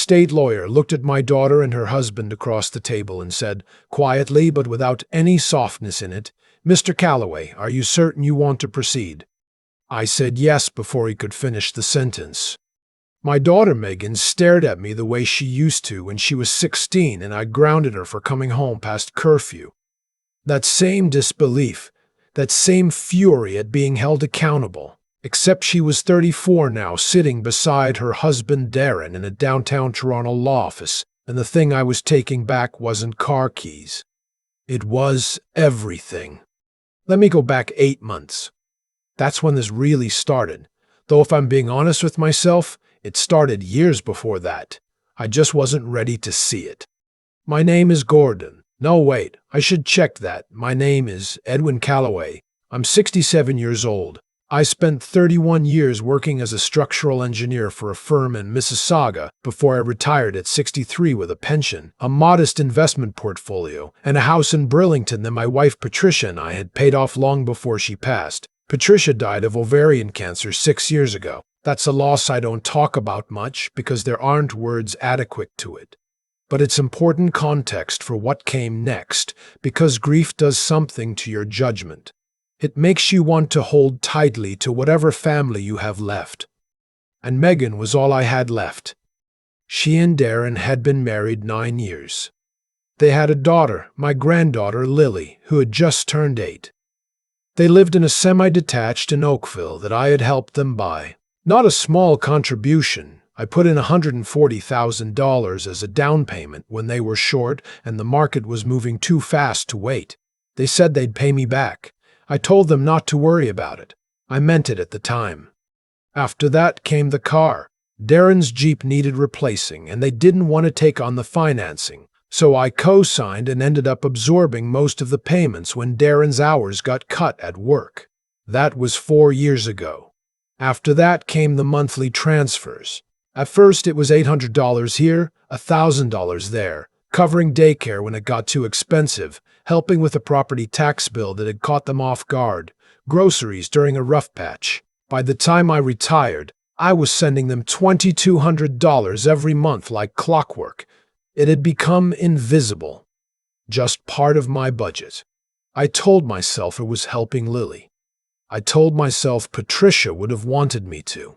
state lawyer looked at my daughter and her husband across the table and said, quietly but without any softness in it, "Mr. Calloway, are you certain you want to proceed?" I said yes before he could finish the sentence. My daughter Megan stared at me the way she used to when she was 16 and I grounded her for coming home past curfew. That same disbelief, that same fury at being held accountable, except she was 34 now, sitting beside her husband Darren in a downtown Toronto law office, and the thing I was taking back wasn't car keys. It was everything. Let me go back 8 months. That's when this really started, though if I'm being honest with myself, it started years before that. I just wasn't ready to see it. My name is Gordon. No, wait, I should check that. My name is Edwin Calloway. I'm 67 years old. I spent 31 years working as a structural engineer for a firm in Mississauga before I retired at 63 with a pension, a modest investment portfolio, and a house in Burlington that my wife Patricia and I had paid off long before she passed. Patricia died of ovarian cancer 6 years ago. That's a loss I don't talk about much because there aren't words adequate to it. But it's important context for what came next, because grief does something to your judgment. It makes you want to hold tightly to whatever family you have left. And Megan was all I had left. She and Darren had been married 9 years. They had a daughter, my granddaughter Lily, who had just turned 8. They lived in a semi-detached in Oakville that I had helped them buy. Not a small contribution. I put in $140,000 as a down payment when they were short and the market was moving too fast to wait. They said they'd pay me back. I told them not to worry about it. I meant it at the time. After that came the car. Darren's Jeep needed replacing and they didn't want to take on the financing. So I co-signed and ended up absorbing most of the payments when Darren's hours got cut at work. That was 4 years ago. After that came the monthly transfers. At first it was $800 here, $1,000 there, covering daycare when it got too expensive, helping with a property tax bill that had caught them off guard, groceries during a rough patch. By the time I retired, I was sending them $2,200 every month like clockwork. It had become invisible, just part of my budget. I told myself it was helping Lily. I told myself Patricia would have wanted me to.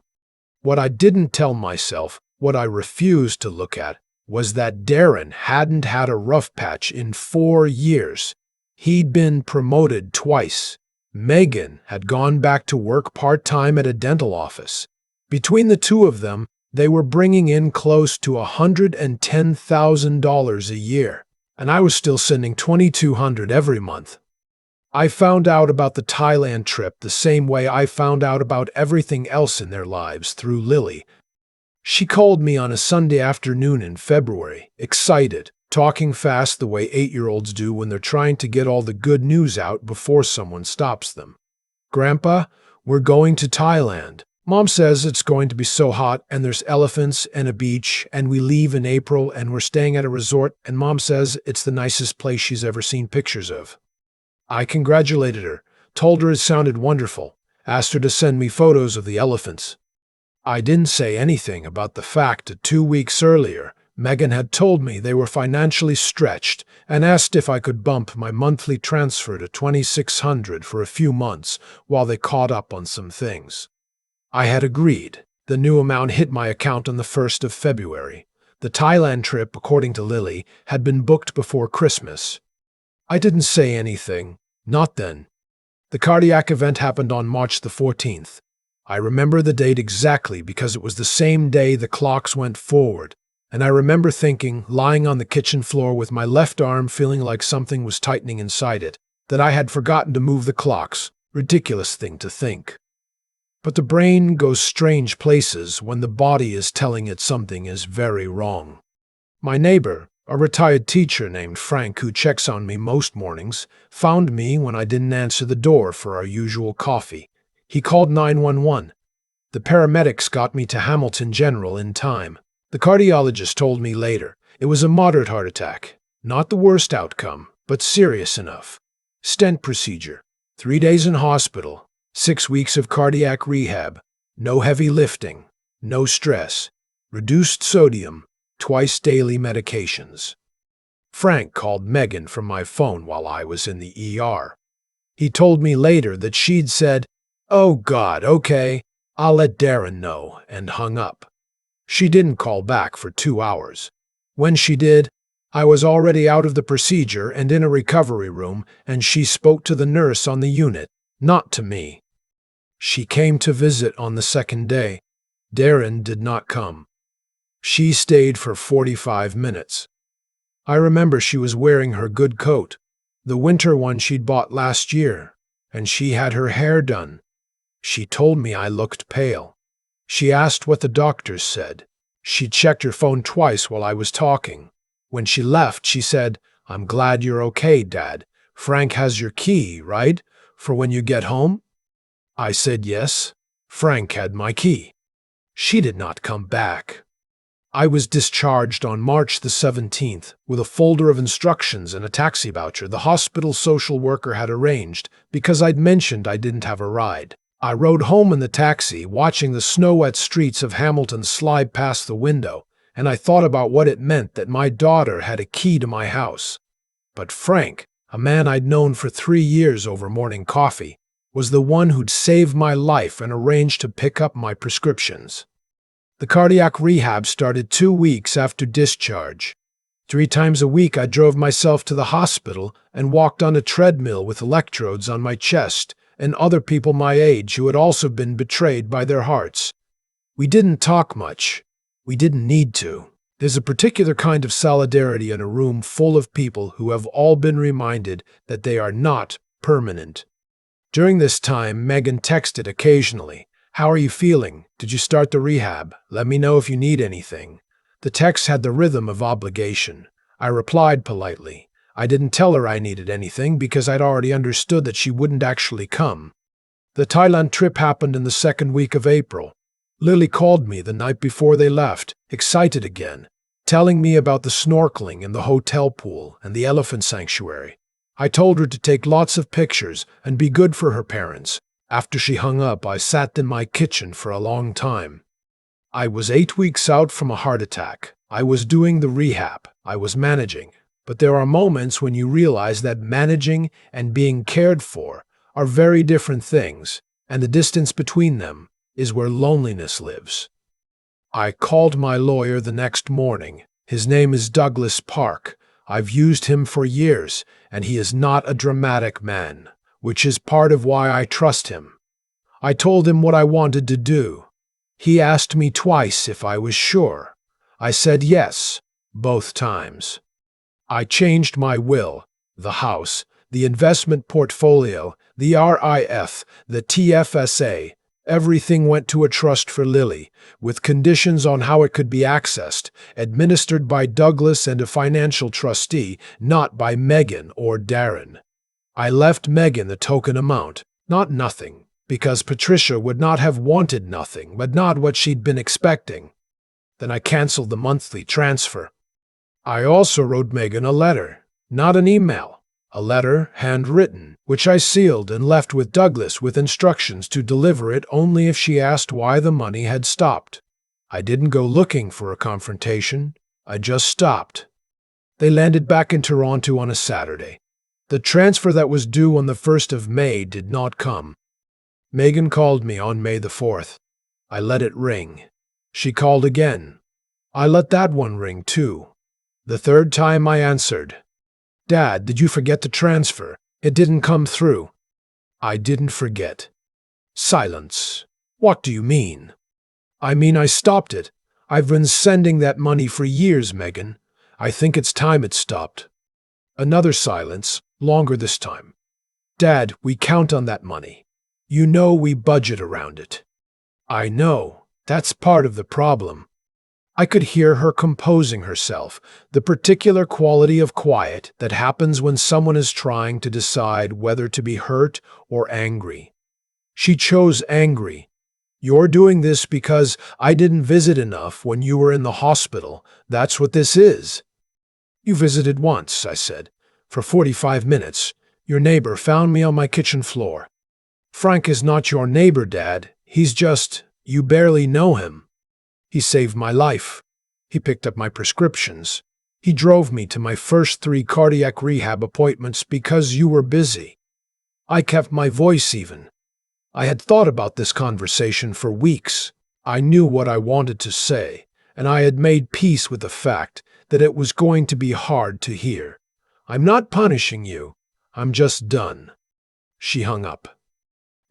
What I didn't tell myself, what I refused to look at, was that Darren hadn't had a rough patch in 4 years. He'd been promoted twice. Megan had gone back to work part-time at a dental office. Between the two of them, they were bringing in close to $110,000 a year, and I was still sending $2,200 every month. I found out about the Thailand trip the same way I found out about everything else in their lives, through Lily. She called me on a Sunday afternoon in February, excited, talking fast the way 8-year-olds do when they're trying to get all the good news out before someone stops them. "Grandpa, we're going to Thailand. Mom says it's going to be so hot and there's elephants and a beach and we leave in April and we're staying at a resort and Mom says it's the nicest place she's ever seen pictures of." I congratulated her, told her it sounded wonderful, asked her to send me photos of the elephants. I didn't say anything about the fact that 2 weeks earlier, Megan had told me they were financially stretched and asked if I could bump my monthly transfer to $2,600 for a few months while they caught up on some things. I had agreed. The new amount hit my account on the 1st of February. The Thailand trip, according to Lily, had been booked before Christmas. I didn't say anything. Not then. The cardiac event happened on March the 14th. I remember the date exactly because it was the same day the clocks went forward, and I remember thinking, lying on the kitchen floor with my left arm feeling like something was tightening inside it, that I had forgotten to move the clocks. Ridiculous thing to think. But the brain goes strange places when the body is telling it something is very wrong. My neighbor, a retired teacher named Frank who checks on me most mornings, found me when I didn't answer the door for our usual coffee. He called 911. The paramedics got me to Hamilton General in time. The cardiologist told me later it was a moderate heart attack. Not the worst outcome, but serious enough. Stent procedure. 3 days in hospital. 6 weeks of cardiac rehab. No heavy lifting. No stress. Reduced sodium. twice daily medications. Frank called Megan from my phone while I was in the ER. He told me later that she'd said, "Oh God, okay, I'll let Darren know," and hung up. She didn't call back for 2 hours. When she did, I was already out of the procedure and in a recovery room, and she spoke to the nurse on the unit, not to me. She came to visit on the second day. Darren did not come. She stayed for 45 minutes. I remember she was wearing her good coat, the winter one she'd bought last year, and she had her hair done. She told me I looked pale. She asked what the doctors said. She checked her phone twice while I was talking. When she left, she said, "I'm glad you're okay, Dad. Frank has your key, right? For when you get home?" I said yes. Frank had my key. She did not come back. I was discharged on March the 17th with a folder of instructions and a taxi voucher the hospital social worker had arranged because I'd mentioned I didn't have a ride. I rode home in the taxi, watching the snow-wet streets of Hamilton slide past the window, and I thought about what it meant that my daughter had a key to my house. But Frank, a man I'd known for 3 years over morning coffee, was the one who'd saved my life and arranged to pick up my prescriptions. The cardiac rehab started 2 weeks after discharge. 3 times a week I drove myself to the hospital and walked on a treadmill with electrodes on my chest and other people my age who had also been betrayed by their hearts. We didn't talk much. We didn't need to. There's a particular kind of solidarity in a room full of people who have all been reminded that they are not permanent. During this time, Megan texted occasionally. "How are you feeling? Did you start the rehab? Let me know if you need anything." The text had the rhythm of obligation. I replied politely. I didn't tell her I needed anything because I'd already understood that she wouldn't actually come. The Thailand trip happened in the second week of April. Lily called me the night before they left, excited again, telling me about the snorkeling in the hotel pool and the elephant sanctuary. I told her to take lots of pictures and be good for her parents. After she hung up, I sat in my kitchen for a long time. I was 8 weeks out from a heart attack. I was doing the rehab. I was managing. But there are moments when you realize that managing and being cared for are very different things, and the distance between them is where loneliness lives. I called my lawyer the next morning. His name is Douglas Park. I've used him for years, and he is not a dramatic man, which is part of why I trust him. I told him what I wanted to do. He asked me twice if I was sure. I said yes, both times. I changed my will, the house, the investment portfolio, the RIF, the TFSA. Everything went to a trust for Lily, with conditions on how it could be accessed, administered by Douglas and a financial trustee, not by Megan or Darren. I left Megan the token amount, not nothing, because Patricia would not have wanted nothing, but not what she'd been expecting. Then I canceled the monthly transfer. I also wrote Megan a letter, not an email, a letter handwritten, which I sealed and left with Douglas with instructions to deliver it only if she asked why the money had stopped. I didn't go looking for a confrontation. I just stopped. They landed back in Toronto on a Saturday. The transfer that was due on the 1st of May did not come. Megan called me on May the 4th. I let it ring. She called again. I let that one ring too. The third time I answered. "Dad, did you forget the transfer? It didn't come through." I didn't forget. Silence. What do you mean? I mean I stopped it. I've been sending that money for years, Megan. I think it's time it stopped. Another silence, longer this time. "Dad, we count on that money. You know we budget around it." I know. That's part of the problem. I could hear her composing herself, the particular quality of quiet that happens when someone is trying to decide whether to be hurt or angry. She chose angry. "You're doing this because I didn't visit enough when you were in the hospital. That's what this is." "You visited once," I said, "for 45 minutes. Your neighbor found me on my kitchen floor." "Frank is not your neighbor, Dad. He's just, you barely know him." "He saved my life." He picked up my prescriptions. He drove me to my first 3 cardiac rehab appointments because you were busy. I kept my voice even. I had thought about this conversation for weeks. I knew what I wanted to say, and I had made peace with the fact that it was going to be hard to hear. I'm not punishing you. I'm just done. She hung up.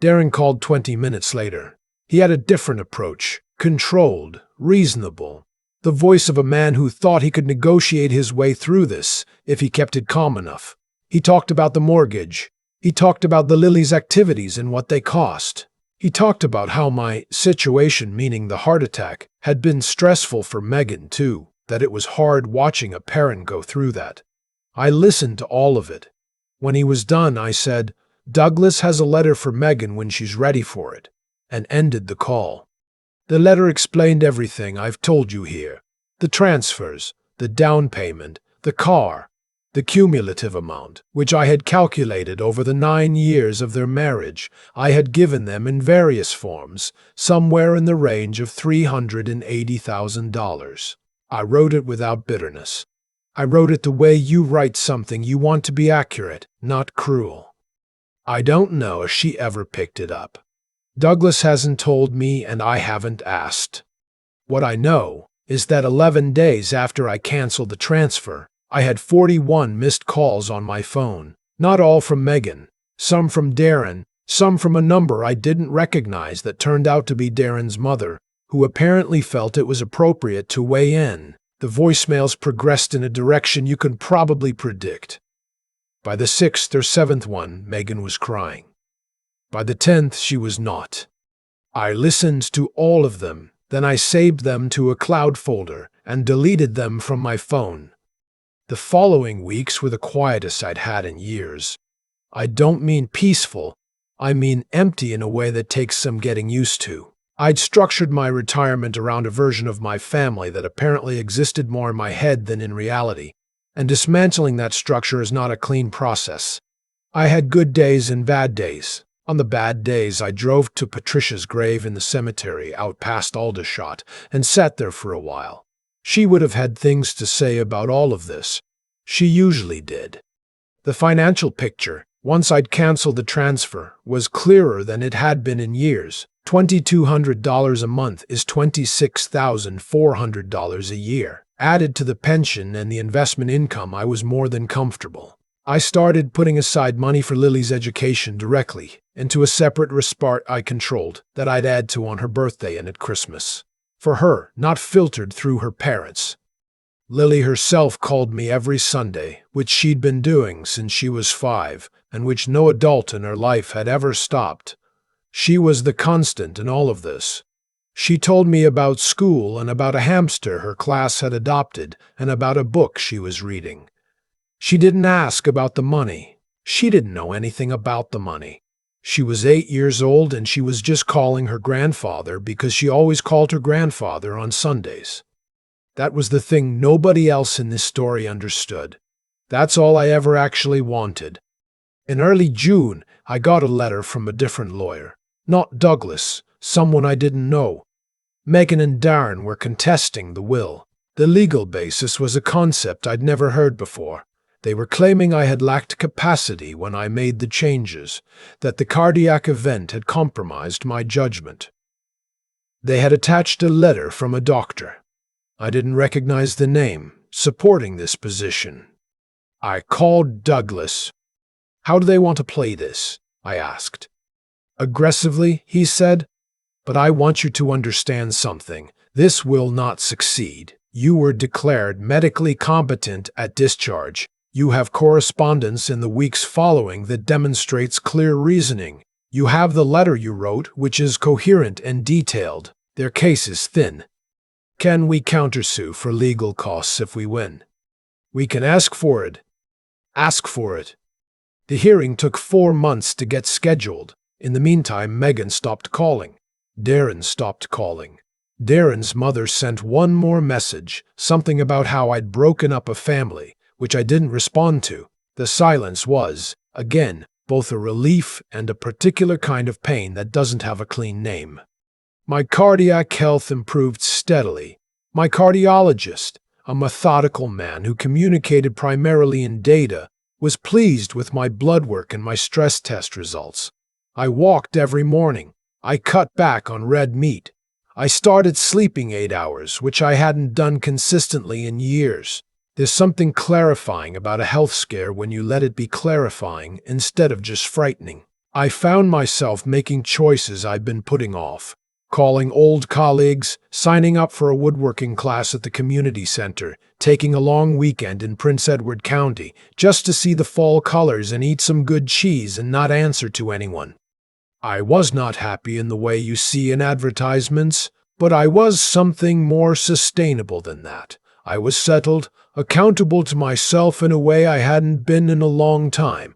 Darren called 20 minutes later. He had a different approach, controlled, reasonable. The voice of a man who thought he could negotiate his way through this if he kept it calm enough. He talked about the mortgage. He talked about the Lily's activities and what they cost. He talked about how my situation, meaning the heart attack, had been stressful for Megan too, that it was hard watching a parent go through that. I listened to all of it. When he was done, I said, "Douglas has a letter for Megan when she's ready for it," and ended the call. The letter explained everything I've told you here. The transfers, the down payment, the car, the cumulative amount, which I had calculated over the 9 years of their marriage. I had given them in various forms, somewhere in the range of $380,000. I wrote it without bitterness. I wrote it the way you write something you want to be accurate, not cruel. I don't know if she ever picked it up. Douglas hasn't told me, and I haven't asked. What I know is that 11 days after I canceled the transfer, I had 41 missed calls on my phone. Not all from Megan, some from Darren, some from a number I didn't recognize that turned out to be Darren's mother, who apparently felt it was appropriate to weigh in. The voicemails progressed in a direction you can probably predict. By the 6th or 7th one, Megan was crying. By the 10th, she was not. I listened to all of them, then I saved them to a cloud folder and deleted them from my phone. The following weeks were the quietest I'd had in years. I don't mean peaceful, I mean empty in a way that takes some getting used to. I'd structured my retirement around a version of my family that apparently existed more in my head than in reality, and dismantling that structure is not a clean process. I had good days and bad days. On the bad days, I drove to Patricia's grave in the cemetery out past Aldershot and sat there for a while. She would have had things to say about all of this. She usually did. The financial picture, once I'd canceled the transfer, was clearer than it had been in years. $2,200 a month is $26,400 a year. Added to the pension and the investment income, I was more than comfortable. I started putting aside money for Lily's education directly into a separate respart I controlled that I'd add to on her birthday and at Christmas. For her, not filtered through her parents. Lily herself called me every Sunday, which she'd been doing since she was 5, and which no adult in her life had ever stopped. She was the constant in all of this. She told me about school and about a hamster her class had adopted and about a book she was reading. She didn't ask about the money. She didn't know anything about the money. She was 8 years old and she was just calling her grandfather because she always called her grandfather on Sundays. That was the thing nobody else in this story understood. That's all I ever actually wanted. In early June, I got a letter from a different lawyer. Not Douglas, someone I didn't know. Megan and Darren were contesting the will. The legal basis was a concept I'd never heard before. They were claiming I had lacked capacity when I made the changes, that the cardiac event had compromised my judgment. They had attached a letter from a doctor. I didn't recognize the name, supporting this position. I called Douglas. "How do they want to play this?" I asked. "Aggressively," he said. "But I want you to understand something. This will not succeed. You were declared medically competent at discharge. You have correspondence in the weeks following that demonstrates clear reasoning. You have the letter you wrote, which is coherent and detailed. Their case is thin. Can we countersue for legal costs if we win? We can ask for it. Ask for it." The hearing took 4 months to get scheduled. In the meantime, Megan stopped calling. Darren stopped calling. Darren's mother sent one more message, something about how I'd broken up a family, which I didn't respond to. The silence was, again, both a relief and a particular kind of pain that doesn't have a clean name. My cardiac health improved steadily. My cardiologist, a methodical man who communicated primarily in data, was pleased with my blood work and my stress test results. I walked every morning. I cut back on red meat. I started sleeping 8 hours, which I hadn't done consistently in years. There's something clarifying about a health scare when you let it be clarifying instead of just frightening. I found myself making choices I'd been putting off. Calling old colleagues, signing up for a woodworking class at the community center, taking a long weekend in Prince Edward County just to see the fall colors and eat some good cheese and not answer to anyone. I was not happy in the way you see in advertisements, but I was something more sustainable than that. I was settled, accountable to myself in a way I hadn't been in a long time.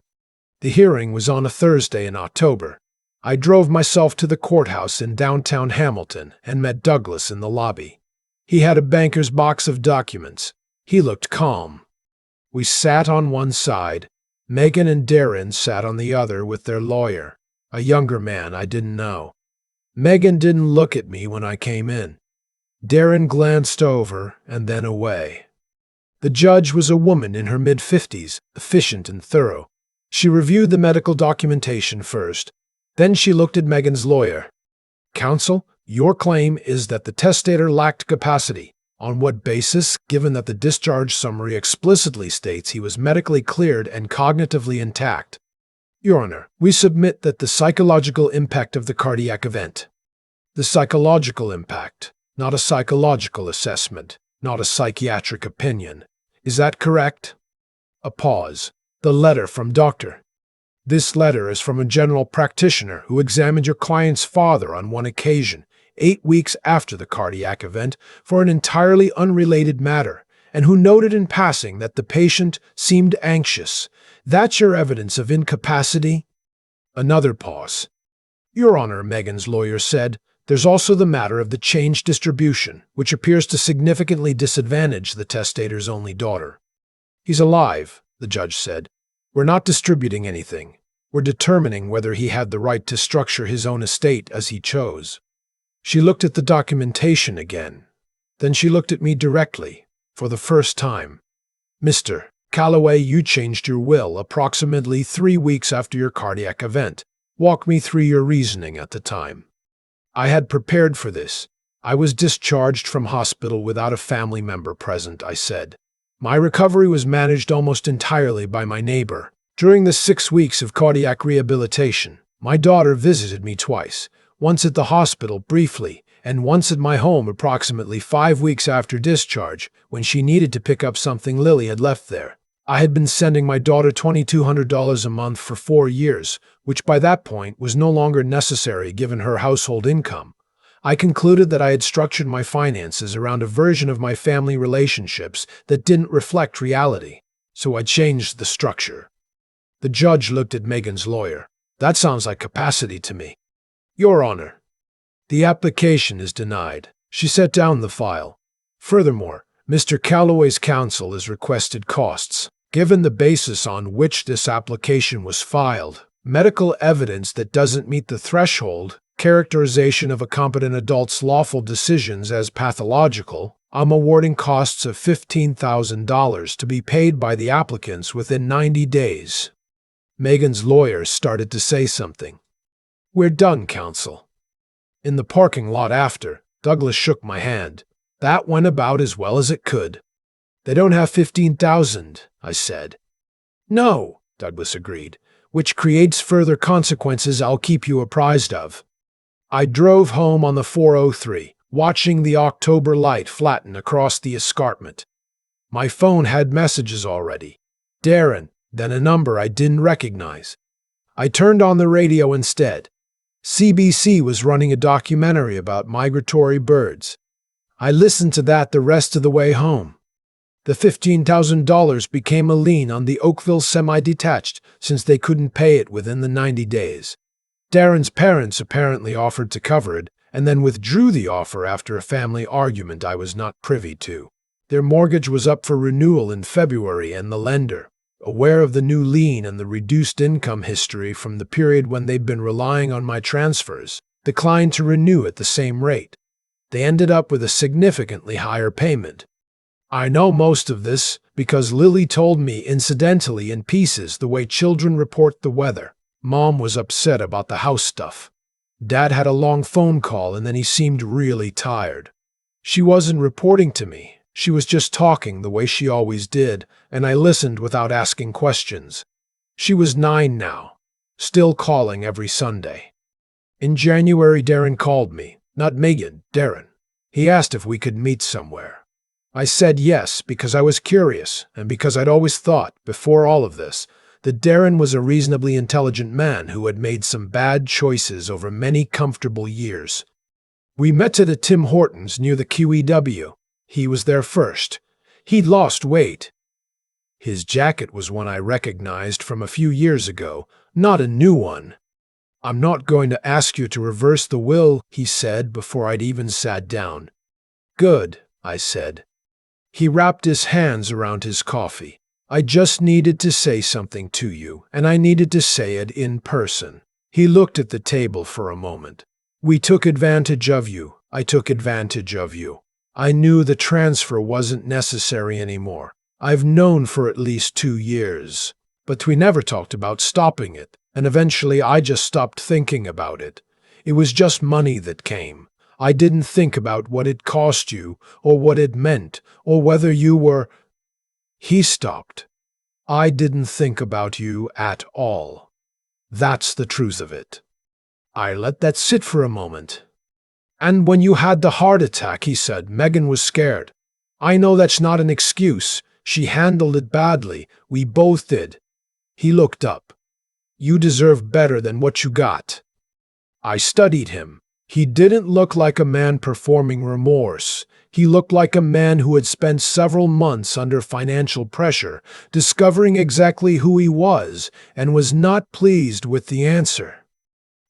The hearing was on a Thursday in October. I drove myself to the courthouse in downtown Hamilton and met Douglas in the lobby. He had a banker's box of documents. He looked calm. We sat on one side. Megan and Darren sat on the other with their lawyer, a younger man I didn't know. Megan didn't look at me when I came in. Darren glanced over and then away. The judge was a woman in her mid-50s, efficient and thorough. She reviewed the medical documentation first. Then she looked at Megan's lawyer. Counsel, your claim is that the testator lacked capacity. On what basis, given that the discharge summary explicitly states he was medically cleared and cognitively intact? Your Honor, we submit that the psychological impact of the cardiac event. The psychological impact, not a psychological assessment, not a psychiatric opinion. Is that correct? A pause. The letter from Dr. This letter is from a general practitioner who examined your client's father on one occasion, 8 weeks after the cardiac event, for an entirely unrelated matter, and who noted in passing that the patient seemed anxious. That's your evidence of incapacity? Another pause. Your Honor, Megan's lawyer said, there's also the matter of the change distribution, which appears to significantly disadvantage the testator's only daughter. He's alive, the judge said. We're not distributing anything. We're determining whether he had the right to structure his own estate as he chose. She looked at the documentation again. Then she looked at me directly, for the first time. Mr. Calloway, you changed your will approximately 3 weeks after your cardiac event. Walk me through your reasoning at the time. I had prepared for this. I was discharged from hospital without a family member present, I said. My recovery was managed almost entirely by my neighbor. During the 6 weeks of cardiac rehabilitation, my daughter visited me twice, once at the hospital briefly, and once at my home approximately 5 weeks after discharge, when she needed to pick up something Lily had left there. I had been sending my daughter $2,200 a month for 4 years, which by that point was no longer necessary given her household income. I concluded that I had structured my finances around a version of my family relationships that didn't reflect reality, so I changed the structure. The judge looked at Megan's lawyer. That sounds like capacity to me. Your Honor, the application is denied. She set down the file. Furthermore, Mr. Calloway's counsel has requested costs. Given the basis on which this application was filed, medical evidence that doesn't meet the threshold, characterization of a competent adult's lawful decisions as pathological, I'm awarding costs of $15,000 to be paid by the applicants within 90 days. Megan's lawyer started to say something. We're done, counsel. In the parking lot after, Douglas shook my hand. That went about as well as it could. They don't have $15,000, I said. No, Douglas agreed, which creates further consequences I'll keep you apprised of. I drove home on the 403, watching the October light flatten across the escarpment. My phone had messages already. Darren, then a number I didn't recognize. I turned on the radio instead. CBC was running a documentary about migratory birds. I listened to that the rest of the way home. The $15,000 became a lien on the Oakville semi-detached since they couldn't pay it within the 90 days. Darren's parents apparently offered to cover it and then withdrew the offer after a family argument I was not privy to. Their mortgage was up for renewal in February, and the lender, aware of the new lien and the reduced income history from the period when they'd been relying on my transfers, declined to renew at the same rate. they ended up with a significantly higher payment. I know most of this because Lily told me incidentally in pieces the way children report the weather. Mom was upset about the house stuff. Dad had a long phone call and then he seemed really tired. She wasn't reporting to me. She was just talking the way she always did, and I listened without asking questions. She was 9 now, still calling every Sunday. In January, Darren called me. Not Megan, Darren. He asked if we could meet somewhere. I said yes because I was curious and because I'd always thought, before all of this, that Darren was a reasonably intelligent man who had made some bad choices over many comfortable years. We met at a Tim Hortons near the QEW. He was there first. He'd lost weight. His jacket was one I recognized from a few years ago, not a new one. "I'm not going to ask you to reverse the will," he said before I'd even sat down. "Good," I said. He wrapped his hands around his coffee. "I just needed to say something to you, and I needed to say it in person." He looked at the table for a moment. "We took advantage of you. I took advantage of you. I knew the transfer wasn't necessary anymore. I've known for at least 2 years. But we never talked about stopping it, and eventually I just stopped thinking about it. It was just money that came. I didn't think about what it cost you, or what it meant, or whether you were—" He stopped. "I didn't think about you at all. That's the truth of it." I let that sit for a moment. "And when you had the heart attack," he said, "Megan was scared. I know that's not an excuse. She handled it badly. We both did." He looked up. "You deserve better than what you got." I studied him. He didn't look like a man performing remorse. He looked like a man who had spent several months under financial pressure, discovering exactly who he was, and was not pleased with the answer.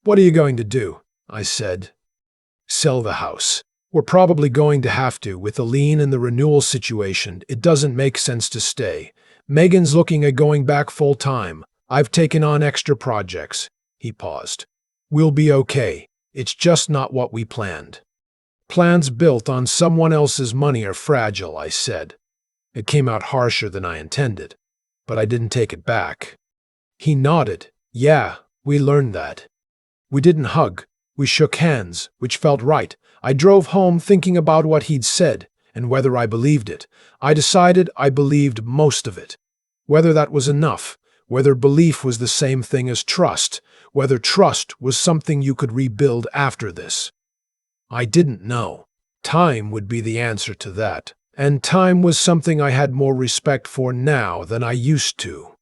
"What are you going to do?" I said. "Sell the house. We're probably going to have to. With the lien and the renewal situation, it doesn't make sense to stay. Megan's looking at going back full-time. I've taken on extra projects." He paused. "We'll be okay. It's just not what we planned." "Plans built on someone else's money are fragile," I said. It came out harsher than I intended, but I didn't take it back. He nodded. "Yeah, we learned that." We didn't hug. We shook hands, which felt right. I drove home thinking about what he'd said and whether I believed it. I decided I believed most of it. Whether that was enough, whether belief was the same thing as trust, whether trust was something you could rebuild after this. I didn't know. Time would be the answer to that, and time was something I had more respect for now than I used to.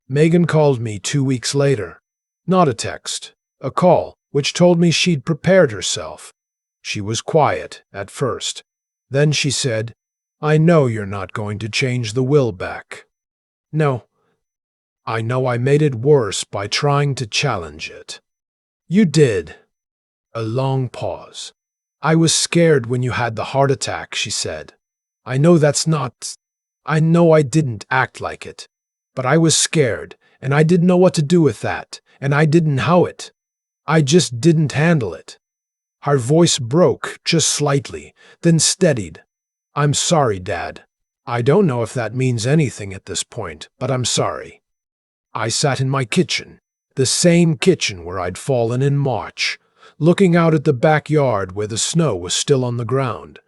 Megan called me 2 weeks later. Not a text, a call, which told me she'd prepared herself. She was quiet at first. Then she said, "I know you're not going to change the will back." "No. I know I made it worse by trying to challenge it." "You did." A long pause. "I was scared when you had the heart attack," she said. I know I didn't act like it. But I was scared, and I didn't know what to do with that, and I didn't know it. I just didn't handle it." Her voice broke just slightly, then steadied. "I'm sorry, Dad. I don't know if that means anything at this point, but I'm sorry." I sat in my kitchen, the same kitchen where I'd fallen in March, looking out at the backyard where the snow was still on the ground.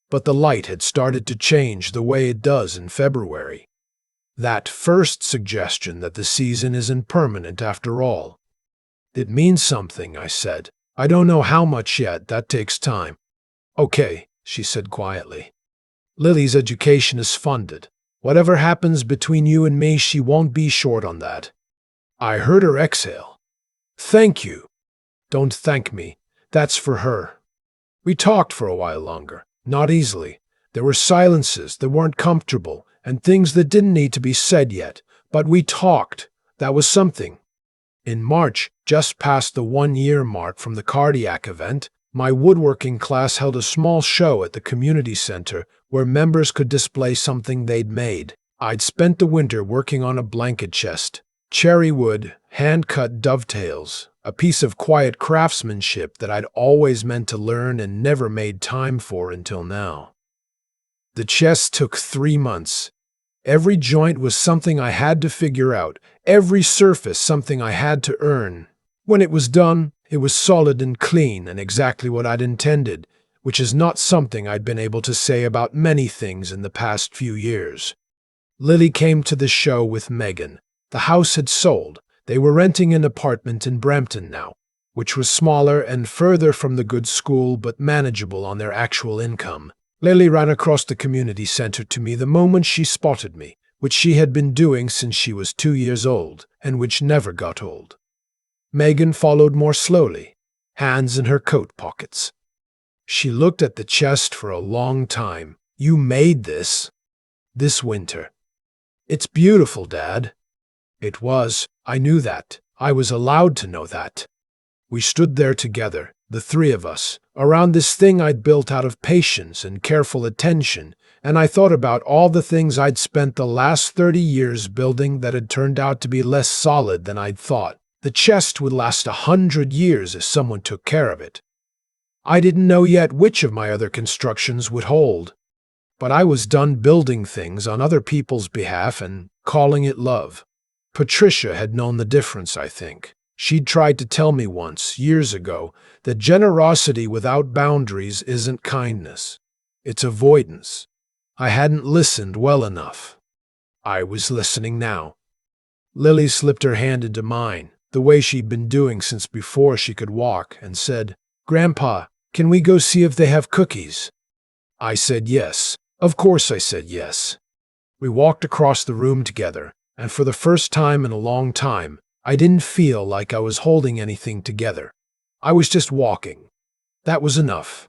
But the light had started to change the way it does in February. That first suggestion that the season isn't permanent after all. "It means something," I said. "I don't know how much yet. That takes time." "Okay," she said quietly. "Lily's education is funded. Whatever happens between you and me, she won't be short on that." I heard her exhale. "Thank you." "Don't thank me. That's for her." We talked for a while longer, not easily. There were silences that weren't comfortable and things that didn't need to be said yet, but we talked. That was something. In March, just past the 1-year mark from the cardiac event, my woodworking class held a small show at the community center where members could display something they'd made. I'd spent the winter working on a blanket chest, cherry wood, hand-cut dovetails, a piece of quiet craftsmanship that I'd always meant to learn and never made time for until now. The chest took 3 months. Every joint was something I had to figure out, every surface something I had to earn. When it was done, it was solid and clean and exactly what I'd intended, which is not something I'd been able to say about many things in the past few years. Lily came to the show with Megan. The house had sold. They were renting an apartment in Brampton now, which was smaller and further from the good school but manageable on their actual income. Lily ran across the community center to me the moment she spotted me, which she had been doing since she was 2 years old, and which never got old. Megan followed more slowly, hands in her coat pockets. She looked at the chest for a long time. "You made this? This winter?" "It's beautiful, Dad." It was. I knew that. I was allowed to know that. We stood there together, the three of us, around this thing I'd built out of patience and careful attention, and I thought about all the things I'd spent the last 30 years building that had turned out to be less solid than I'd thought. The chest would last 100 years if someone took care of it. I didn't know yet which of my other constructions would hold, but I was done building things on other people's behalf and calling it love. Patricia had known the difference, I think. She'd tried to tell me once, years ago, that generosity without boundaries isn't kindness. It's avoidance. I hadn't listened well enough. I was listening now. Lily slipped her hand into mine, the way she'd been doing since before she could walk, and said, "Grandpa, can we go see if they have cookies?" I said yes. Of course I said yes. We walked across the room together, and for the first time in a long time, I didn't feel like I was holding anything together. I was just walking. That was enough.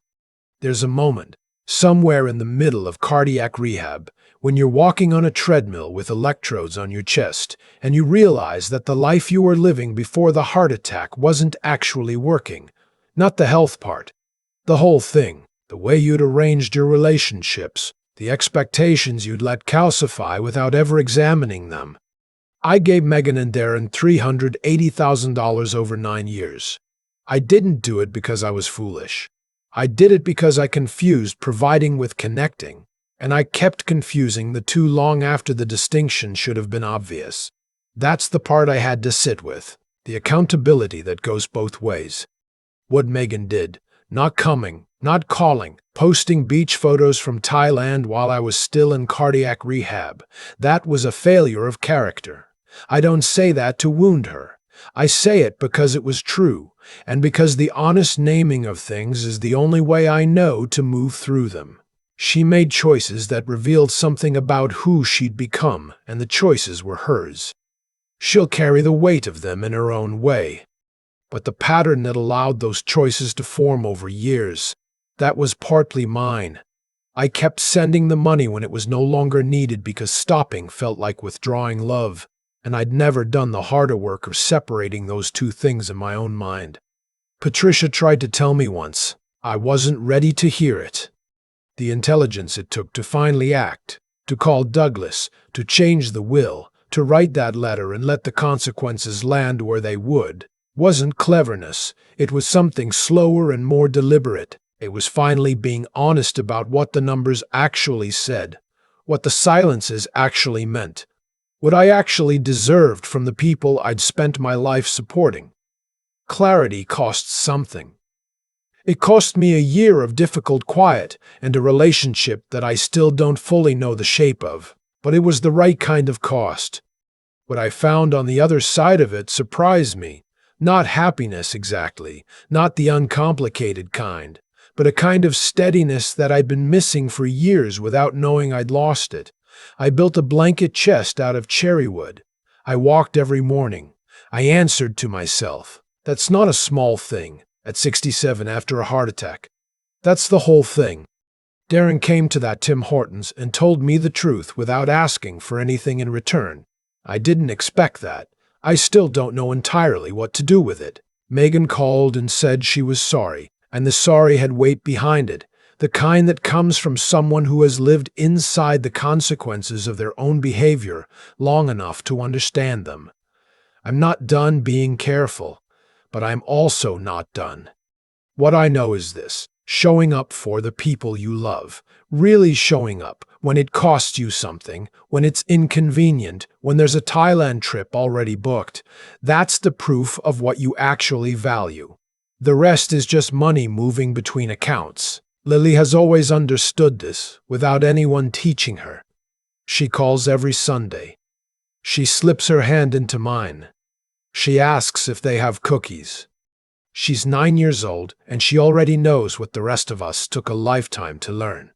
There's a moment, somewhere in the middle of cardiac rehab, when you're walking on a treadmill with electrodes on your chest, and you realize that the life you were living before the heart attack wasn't actually working. Not the health part. The whole thing. The way you'd arranged your relationships. The expectations you'd let calcify without ever examining them. I gave Megan and Darren $380,000 over 9 years. I didn't do it because I was foolish. I did it because I confused providing with connecting, and I kept confusing the two long after the distinction should have been obvious. That's the part I had to sit with, the accountability that goes both ways. What Megan did, not coming, not calling, posting beach photos from Thailand while I was still in cardiac rehab, that was a failure of character. I don't say that to wound her. I say it because it was true, and because the honest naming of things is the only way I know to move through them. She made choices that revealed something about who she'd become, and the choices were hers. She'll carry the weight of them in her own way. But the pattern that allowed those choices to form over years, that was partly mine. I kept sending the money when it was no longer needed because stopping felt like withdrawing love, and I'd never done the harder work of separating those two things in my own mind. Patricia tried to tell me once. I wasn't ready to hear it. The intelligence it took to finally act, to call Douglas, to change the will, to write that letter and let the consequences land where they would, wasn't cleverness. It was something slower and more deliberate. It was finally being honest about what the numbers actually said, what the silences actually meant, what I actually deserved from the people I'd spent my life supporting. Clarity costs something. It cost me a year of difficult quiet and a relationship that I still don't fully know the shape of, but it was the right kind of cost. What I found on the other side of it surprised me. Not happiness exactly, not the uncomplicated kind, but a kind of steadiness that I'd been missing for years without knowing I'd lost it. I built a blanket chest out of cherry wood. I walked every morning. I answered to myself. That's not a small thing, at 67 after a heart attack. That's the whole thing. Darren came to that Tim Hortons and told me the truth without asking for anything in return. I didn't expect that. I still don't know entirely what to do with it. Megan called and said she was sorry, and the sorry had weight behind it, the kind that comes from someone who has lived inside the consequences of their own behavior long enough to understand them. I'm not done being careful, but I'm also not done. What I know is this: showing up for the people you love, really showing up when it costs you something, when it's inconvenient, when there's a Thailand trip already booked. That's the proof of what you actually value. The rest is just money moving between accounts. Lily has always understood this without anyone teaching her. She calls every Sunday. She slips her hand into mine. She asks if they have cookies. She's 9 years old, and she already knows what the rest of us took a lifetime to learn.